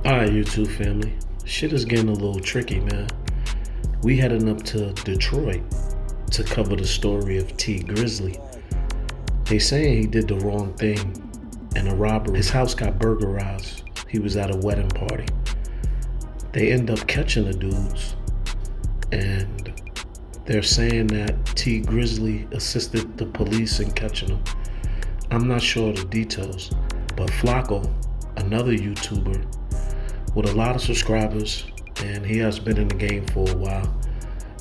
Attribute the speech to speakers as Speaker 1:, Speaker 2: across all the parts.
Speaker 1: Alright, YouTube family. Shit is getting a little tricky, man. We heading up to Detroit to cover the story of T Grizzley. They saying he did the wrong thing in a robbery. His house got burglarized. He was at a wedding party. They end up catching the dudes, and they're saying that T Grizzley assisted the police in catching them. I'm not sure of the details, but Flacco, another YouTuber with a lot of subscribers, and he has been in the game for a while.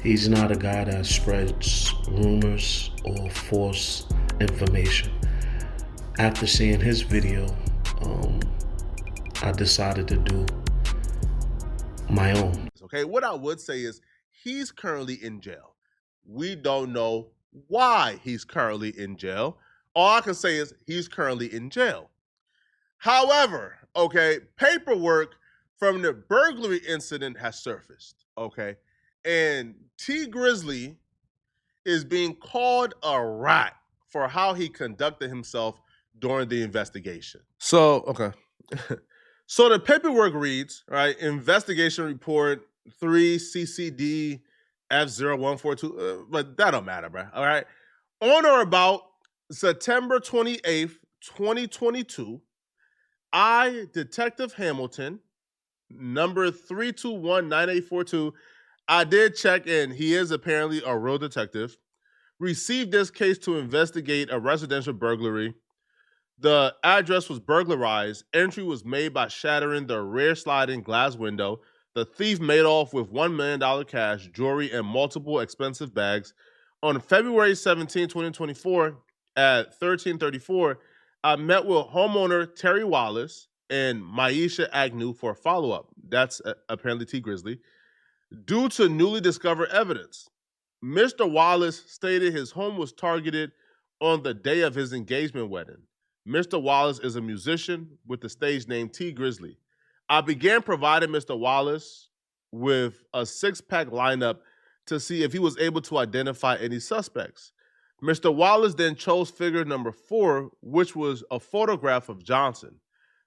Speaker 1: He's not a guy that spreads rumors or false information. After seeing his video, I decided to do my own.
Speaker 2: Okay, what I would say is he's currently in jail. We don't know why he's currently in jail. All I can say is he's currently in jail. However, okay, paperwork from the burglary incident has surfaced, okay? And T Grizzley is being called a rat for how he conducted himself during the investigation. So, okay. So the paperwork reads, right, investigation report 3 CCD F0142, but that don't matter, bro, all right? On or about September 28th, 2022, I, Detective Hamilton, number 3219842, I did check in. He is apparently a real detective. Received this case to investigate a residential burglary. The address was burglarized. Entry was made by shattering the rear sliding glass window. The thief made off with $1 million cash, jewelry, and multiple expensive bags. On February 17, 2024, at 1334, I met with homeowner Terry Wallace and Maisha Agnew for a follow-up. That's apparently T Grizzley. Due to newly discovered evidence, Mr. Wallace stated his home was targeted on the day of his engagement wedding. Mr. Wallace is a musician with the stage name T Grizzley. I began providing Mr. Wallace with a 6-pack lineup to see if he was able to identify any suspects. Mr. Wallace then chose figure number 4, which was a photograph of Johnson.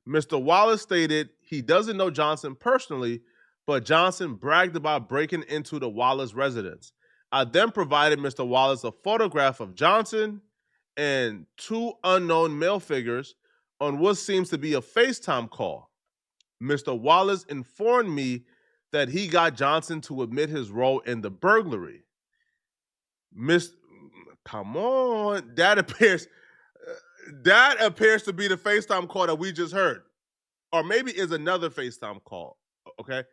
Speaker 2: Mr. Wallace stated he doesn't know Johnson personally, but Johnson bragged about breaking into the Wallace residence. I then provided Mr. Wallace a photograph of Johnson and 2 unknown male figures on what seems to be a FaceTime call. Mr. Wallace informed me that he got Johnson to admit his role in the burglary. Come on, that appears to be the FaceTime call that we just heard, or maybe is another FaceTime call. Okay,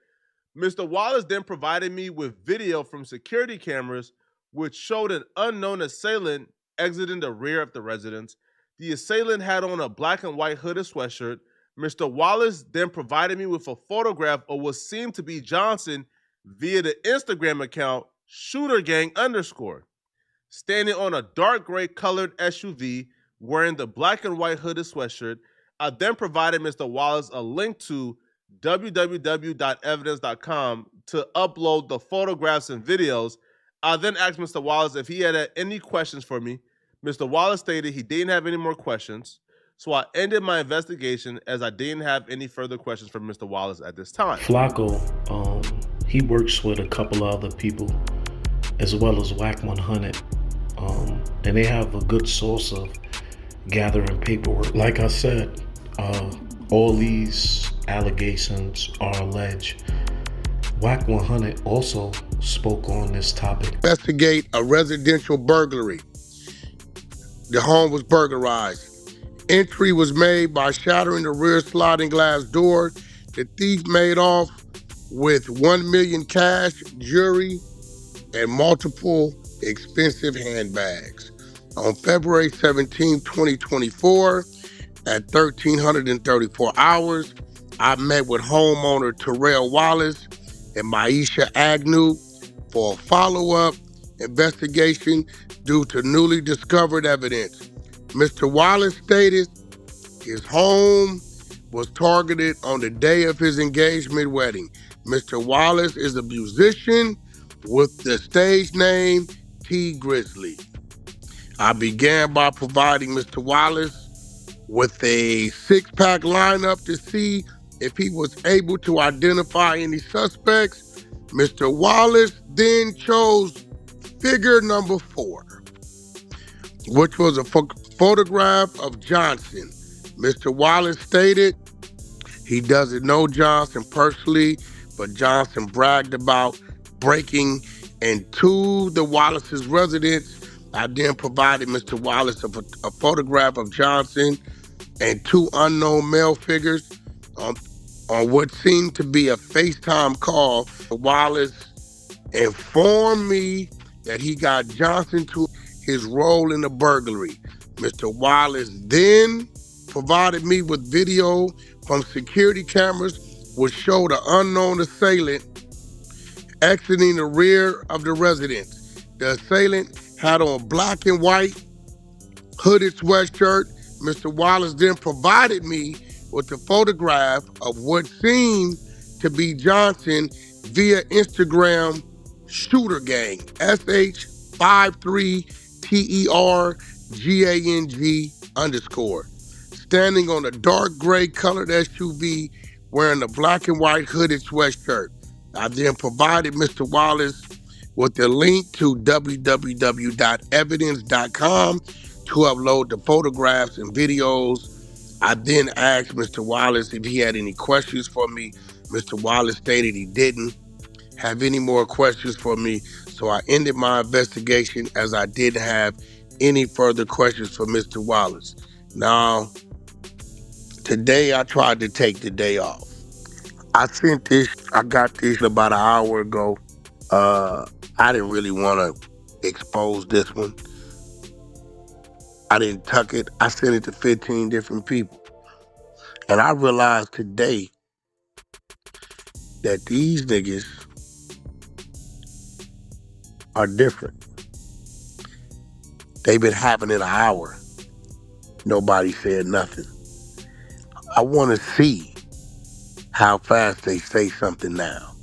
Speaker 2: Mr. Wallace then provided me with video from security cameras, which showed an unknown assailant exiting the rear of the residence. The assailant had on a black and white hooded sweatshirt. Mr. Wallace then provided me with a photograph of what seemed to be Johnson via the Instagram account shootergang_, standing on a dark gray colored SUV wearing the black and white hooded sweatshirt. I then provided Mr. Wallace a link to www.evidence.com to upload the photographs and videos. I then asked Mr. Wallace if he had any questions for me. Mr. Wallace stated he didn't have any more questions, so I ended my investigation as I didn't have any further questions from Mr. Wallace at this time.
Speaker 1: Flacco, he works with a couple of other people, as well as Whack 100, and they have a good source of gathering paperwork. Like I said, all these allegations are alleged. Whack 100 also spoke on this topic.
Speaker 3: Investigate a residential burglary. The home was burglarized. Entry was made by shattering the rear sliding glass door. The thief made off with $1 million cash, jewelry, and multiple expensive handbags. On February 17, 2024, at 1334 hours, I met with homeowner Terrell Wallace and Maisha Agnew for a follow-up investigation due to newly discovered evidence. Mr. Wallace stated his home was targeted on the day of his engagement wedding. Mr. Wallace is a musician with the stage name T Grizzley. I began by providing Mr. Wallace with a 6-pack lineup to see if he was able to identify any suspects. Mr. Wallace then chose figure number 4, which was a photograph of Johnson. Mr. Wallace stated he doesn't know Johnson personally, but Johnson bragged about breaking into the Wallace's residence. I then provided Mr. Wallace a photograph of Johnson and 2 unknown male figures on what seemed to be a FaceTime call. Wallace informed me that he got Johnson to his role in the burglary. Mr. Wallace then provided me with video from security cameras which showed an unknown assailant exiting the rear of the residence. The assailant had on black and white hooded sweatshirt. Mr. Wallace then provided me with a photograph of what seemed to be Johnson via Instagram shooter gang, SH53TERGANG_, standing on a dark gray colored SUV wearing a black and white hooded sweatshirt. I then provided Mr. Wallace with the link to www.evidence.com to upload the photographs and videos. I then asked Mr. Wallace if he had any questions for me. Mr. Wallace stated he didn't have any more questions for me, so I ended my investigation as I didn't have any further questions for Mr. Wallace. Now, today I tried to take the day off. I got this about an hour ago. I didn't really want to expose this one. I didn't tuck it. I sent it to 15 different people. And I realized today that these niggas are different. They've been having it an hour. Nobody said nothing. I want to see how fast they say something now.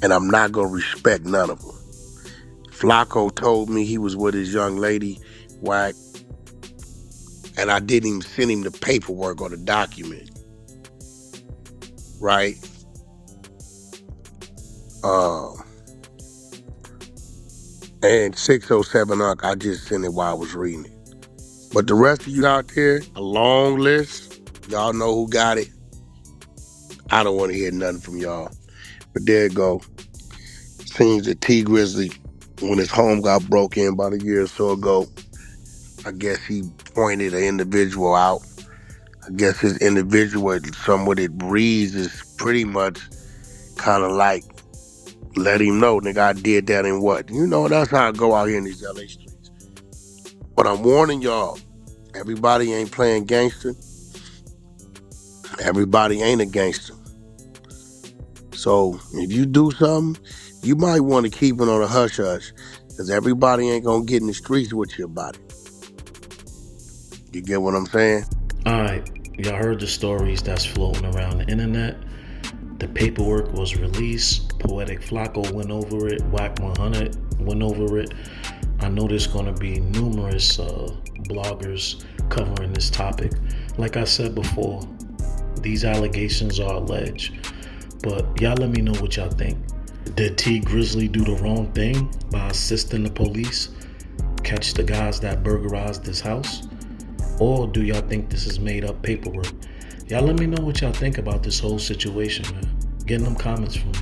Speaker 3: And I'm not going to respect none of them. Flacco told me he was with his young lady, Wack, and I didn't even send him the paperwork or the document. Right? And 607 Unc, I just sent it while I was reading it. But the rest of you out there, a long list. Y'all know who got it. I don't want to hear nothing from y'all. But there it go. Seems that T Grizzly, when his home got broke in about a year or so ago, I guess he pointed an individual out. I guess his individual, some what it reads is pretty much kind of like, let him know, nigga, I did that and what. You know, that's how I go out here in these LA streets. But I'm warning y'all, everybody ain't playing gangster. Everybody ain't a gangster. So if you do something, you might want to keep it on a hush-hush, because everybody ain't going to get in the streets with you about it. You get what I'm saying?
Speaker 1: Alright, y'all heard the stories that's floating around the internet. The paperwork was released. Poetic Flacco went over it. Wack 100 went over it. I know there's going to be numerous bloggers covering this topic. Like I said before, these allegations are alleged. But y'all let me know what y'all think. Did T Grizzly do the wrong thing by assisting the police catch the guys that burglarized this house? Or do y'all think this is made up paperwork? Y'all let me know what y'all think about this whole situation, man. Get in them comments for me.